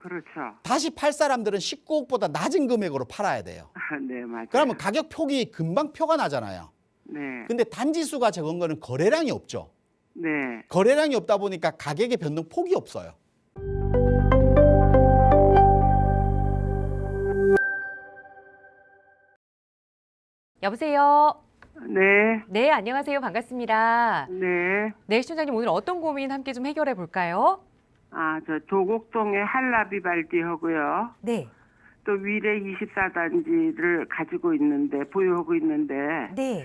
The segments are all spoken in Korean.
그렇죠. 다시 팔 사람들은 19억보다 낮은 금액으로 팔아야 돼요. 네, 맞아요. 그러면 가격 폭이 금방 표가 나잖아요. 네. 근데 단지 수가 적은 거는 거래량이 없죠. 네. 거래량이 없다 보니까 가격의 변동 폭이 없어요. 여보세요. 네. 네, 안녕하세요. 반갑습니다. 네. 네, 시청자님 오늘 어떤 고민 함께 좀 해결해 볼까요? 저 도곡동의 한라비발디하고요. 네. 또 위례 24단지를 가지고 있는데, 보유하고 있는데, 네.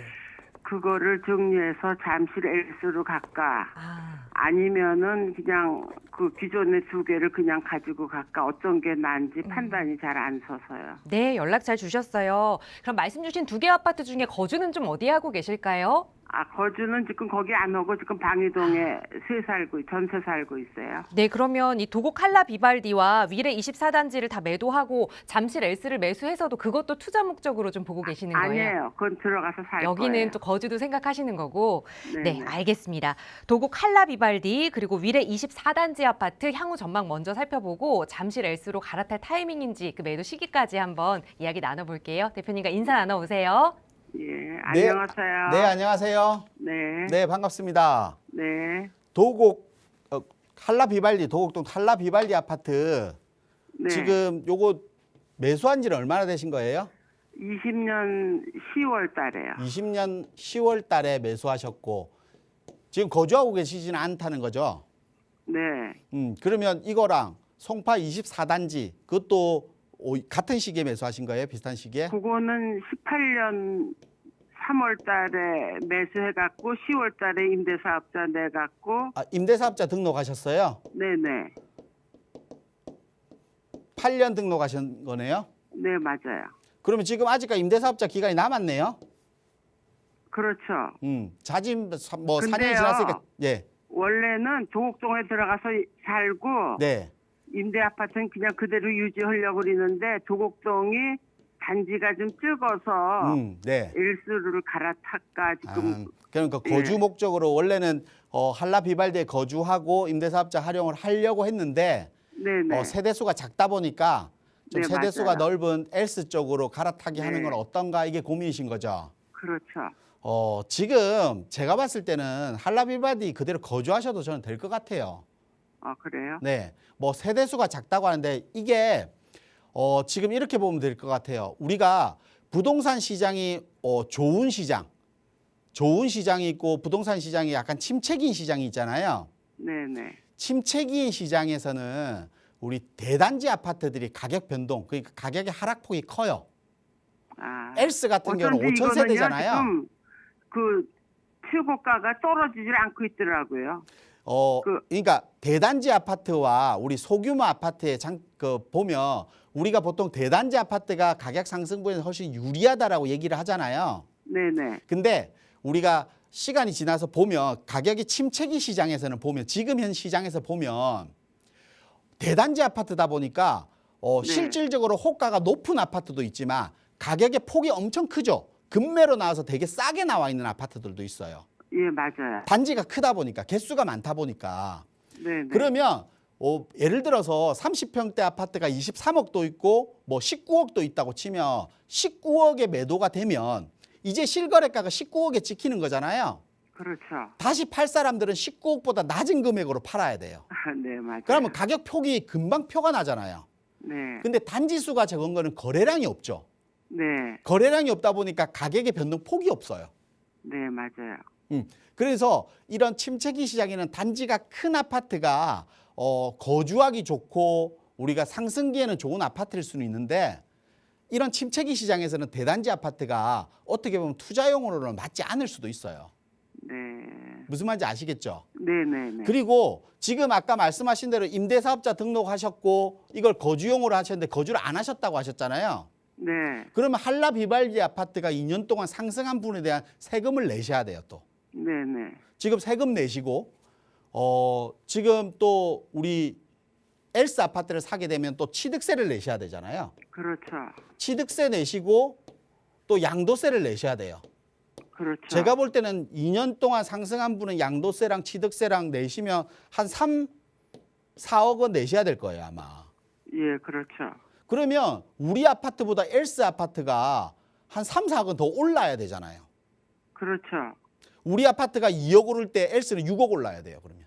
그거를 정리해서 잠실 엘스로 갈까? 아, 아니면은 그냥 그 기존의 두 개를 그냥 가지고 갈까? 어떤 게 나은지 판단이 잘 안 서서요. 네, 연락 잘 주셨어요. 그럼 말씀 주신 두 개 아파트 중에 거주는 좀 어디에 하고 계실까요? 거주는 지금 거기 안 오고 지금 방이동에 전세 살고 있어요. 네, 그러면 이 도곡 한라 비발디와 위례 24단지를 다 매도하고 잠실 엘스를 매수해서도 그것도 투자 목적으로 좀 보고 계시는 거예요? 아니에요. 그건 들어가서 살 여기는 거예요. 또 거주도 생각하시는 거고. 네, 네네. 알겠습니다. 도곡 한라 비발디 그리고 위례 24단지 아파트 향후 전망 먼저 살펴보고 잠실 엘스로 갈아탈 타이밍인지 그 매도 시기까지 한번 이야기 나눠볼게요. 대표님과 인사 나눠오세요. 예, 안녕하세요. 네, 안녕하세요. 네. 네, 반갑습니다. 네. 도곡 한라비발디, 도곡동 한라비발디 아파트 네. 지금 요거 매수한 지는 얼마나 되신 거예요? 20년 10월 달에요. 20년 10월 달에 매수하셨고 지금 거주하고 계시지는 않다는 거죠? 네. 그러면 이거랑 송파 24단지 그것도 같은 시기에 매수하신 거예요? 비슷한 시기에? 그거는 18년 3월 달에 매수해갖고 10월 달에 임대사업자 내갖고 임대사업자 등록하셨어요? 네네. 8년 등록하신 거네요? 네, 맞아요. 그러면 지금 아직까지 임대사업자 기간이 남았네요? 그렇죠. 자진 뭐 4년이 근데요. 지났으니까 예. 원래는 도곡동에 들어가서 살고 네. 임대 아파트는 그냥 그대로 유지하려고 그러는데 도곡동이 단지가 좀 적어서 네. 엘스를 갈아탈까 지금. 그러니까 거주 목적으로 원래는 한라비발디에 거주하고 임대사업자 활용을 하려고 했는데 네네. 세대수가 작다 보니까 좀 네, 세대수가 맞아요. 넓은 엘스 쪽으로 갈아타기 하는 건 어떤가 이게 고민이신 거죠? 그렇죠. 지금 제가 봤을 때는 한라비발디 그대로 거주하셔도 저는 될 것 같아요. 그래요? 네, 뭐 세대수가 작다고 하는데 이게 지금 이렇게 보면 될 것 같아요. 우리가 부동산 시장이 좋은 시장이 있고 부동산 시장이 약간 침체기인 시장이 있잖아요. 네네. 침체기인 시장에서는 우리 대단지 아파트들이 가격 변동, 그러니까 가격의 하락폭이 커요. 엘스 같은 경우는 5천 세대잖아요. 지금 그 최고가가 떨어지질 않고 있더라고요. 그러니까 대단지 아파트와 우리 소규모 아파트의 보면 우리가 보통 대단지 아파트가 가격 상승분에 훨씬 유리하다라고 얘기를 하잖아요. 네네. 근데 우리가 시간이 지나서 보면 가격이 침체기 시장에서는 보면 지금 현 시장에서 보면 대단지 아파트다 보니까 실질적으로 호가가 높은 아파트도 있지만 가격의 폭이 엄청 크죠. 급매로 나와서 되게 싸게 나와 있는 아파트들도 있어요. 예, 맞아요. 단지가 크다 보니까 개수가 많다 보니까. 네네. 그러면 예를 들어서 30평대 아파트가 23억도 있고 뭐 19억도 있다고 치면 19억에 매도가 되면 이제 실거래가가 19억에 찍히는 거잖아요. 그렇죠. 다시 팔 사람들은 19억보다 낮은 금액으로 팔아야 돼요. 네, 맞아요. 그러면 가격 폭이 금방 표가 나잖아요. 네. 근데 단지 수가 적은 거는 거래량이 없죠. 네. 거래량이 없다 보니까 가격의 변동 폭이 없어요. 네, 맞아요. 그래서 이런 침체기 시장에는 단지가 큰 아파트가 거주하기 좋고 우리가 상승기에는 좋은 아파트일 수는 있는데 이런 침체기 시장에서는 대단지 아파트가 어떻게 보면 투자용으로는 맞지 않을 수도 있어요. 네. 무슨 말인지 아시겠죠? 네네네. 그리고 지금 아까 말씀하신 대로 임대사업자 등록하셨고 이걸 거주용으로 하셨는데 거주를 안 하셨다고 하셨잖아요. 네. 그러면 한라비발디 아파트가 2년 동안 상승한 분에 대한 세금을 내셔야 돼요, 또. 네네. 지금 세금 내시고 지금 또 우리 엘스 아파트를 사게 되면 또 취득세를 내셔야 되잖아요. 그렇죠. 취득세 내시고 또 양도세를 내셔야 돼요. 그렇죠. 제가 볼 때는 2년 동안 상승한 분은 양도세랑 취득세랑 내시면 한 3, 4억 원 내셔야 될 거예요, 아마. 예, 그렇죠. 그러면 우리 아파트보다 엘스 아파트가 한 3, 4억은 더 올라야 되잖아요. 그렇죠. 우리 아파트가 2억 오를 때 엘스는 6억 올라야 돼요. 그러면.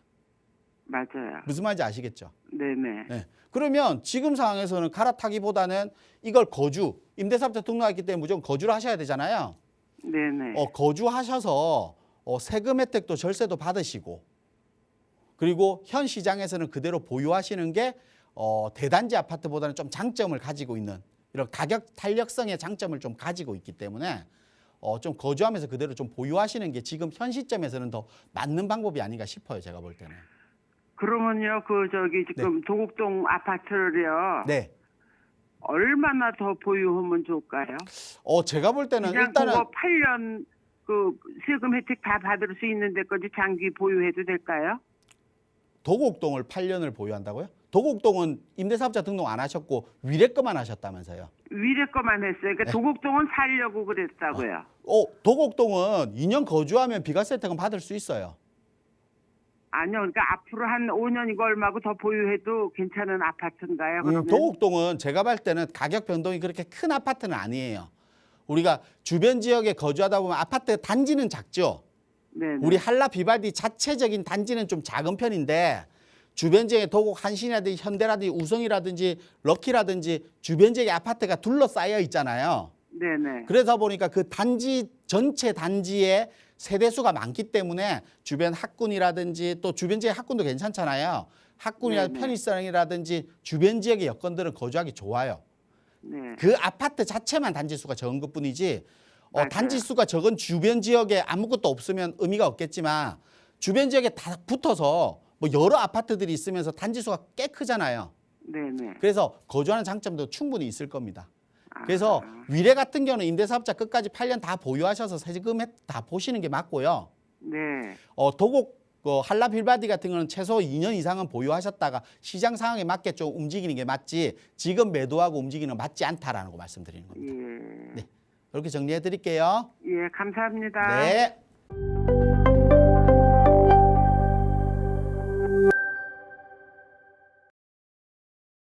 맞아요. 무슨 말인지 아시겠죠? 네네. 네. 그러면 지금 상황에서는 갈아타기보다는 이걸 거주, 임대사업자 등록했기 때문에 무조건 거주를 하셔야 되잖아요. 네네. 거주하셔서 세금 혜택도 절세도 받으시고 그리고 현 시장에서는 그대로 보유하시는 게 대단지 아파트보다는 좀 장점을 가지고 있는 이런 가격 탄력성의 장점을 좀 가지고 있기 때문에 좀 거주하면서 그대로 좀 보유하시는 게 지금 현 시점에서는 더 맞는 방법이 아닌가 싶어요. 제가 볼 때는. 그러면요, 지금 도곡동 아파트를요. 네. 얼마나 더 보유하면 좋을까요? 제가 볼 때는 그냥 일단은 그거 8년 세금 혜택 다 받을 수 있는 데까지 장기 보유해도 될까요? 도곡동을 8년을 보유한다고요? 도곡동은 임대사업자 등록 안 하셨고 위례 거만 하셨다면서요. 위례 거만 했어요. 그러니까 네. 도곡동은 살려고 그랬다고요. 도곡동은 2년 거주하면 비과세 혜택은 받을 수 있어요. 아니요. 그러니까 앞으로 한 5년이고 얼마고 더 보유해도 괜찮은 아파트인가요? 그러면? 도곡동은 제가 봤을 때는 가격 변동이 그렇게 큰 아파트는 아니에요. 우리가 주변 지역에 거주하다 보면 아파트 단지는 작죠. 네네. 우리 한라 비발디 자체적인 단지는 좀 작은 편인데 주변 지역에 도곡 한신이라든지 현대라든지 우성이라든지 럭키라든지 주변 지역에 아파트가 둘러싸여 있잖아요. 네네. 그러다 보니까 그 단지 전체 단지에 세대수가 많기 때문에 주변 학군이라든지 또 주변 지역 학군도 괜찮잖아요. 학군이라든지 네네. 편의성이라든지 주변 지역의 여건들은 거주하기 좋아요. 네. 그 아파트 자체만 단지 수가 적은 것뿐이지 맞아요. 단지 수가 적은 주변 지역에 아무것도 없으면 의미가 없겠지만 주변 지역에 다 붙어서 뭐 여러 아파트들이 있으면서 단지 수가 꽤 크잖아요. 네네. 그래서 거주하는 장점도 충분히 있을 겁니다. 아. 그래서 위례 같은 경우는 임대사업자 끝까지 8년 다 보유하셔서 세금 다 보시는 게 맞고요. 네. 도곡 한라 빌바디 같은 경우는 최소 2년 이상은 보유하셨다가 시장 상황에 맞게 좀 움직이는 게 맞지 지금 매도하고 움직이는 건 맞지 않다라는 거 말씀드리는 겁니다. 예. 네. 이렇게 정리해 드릴게요. 예, 감사합니다. 네.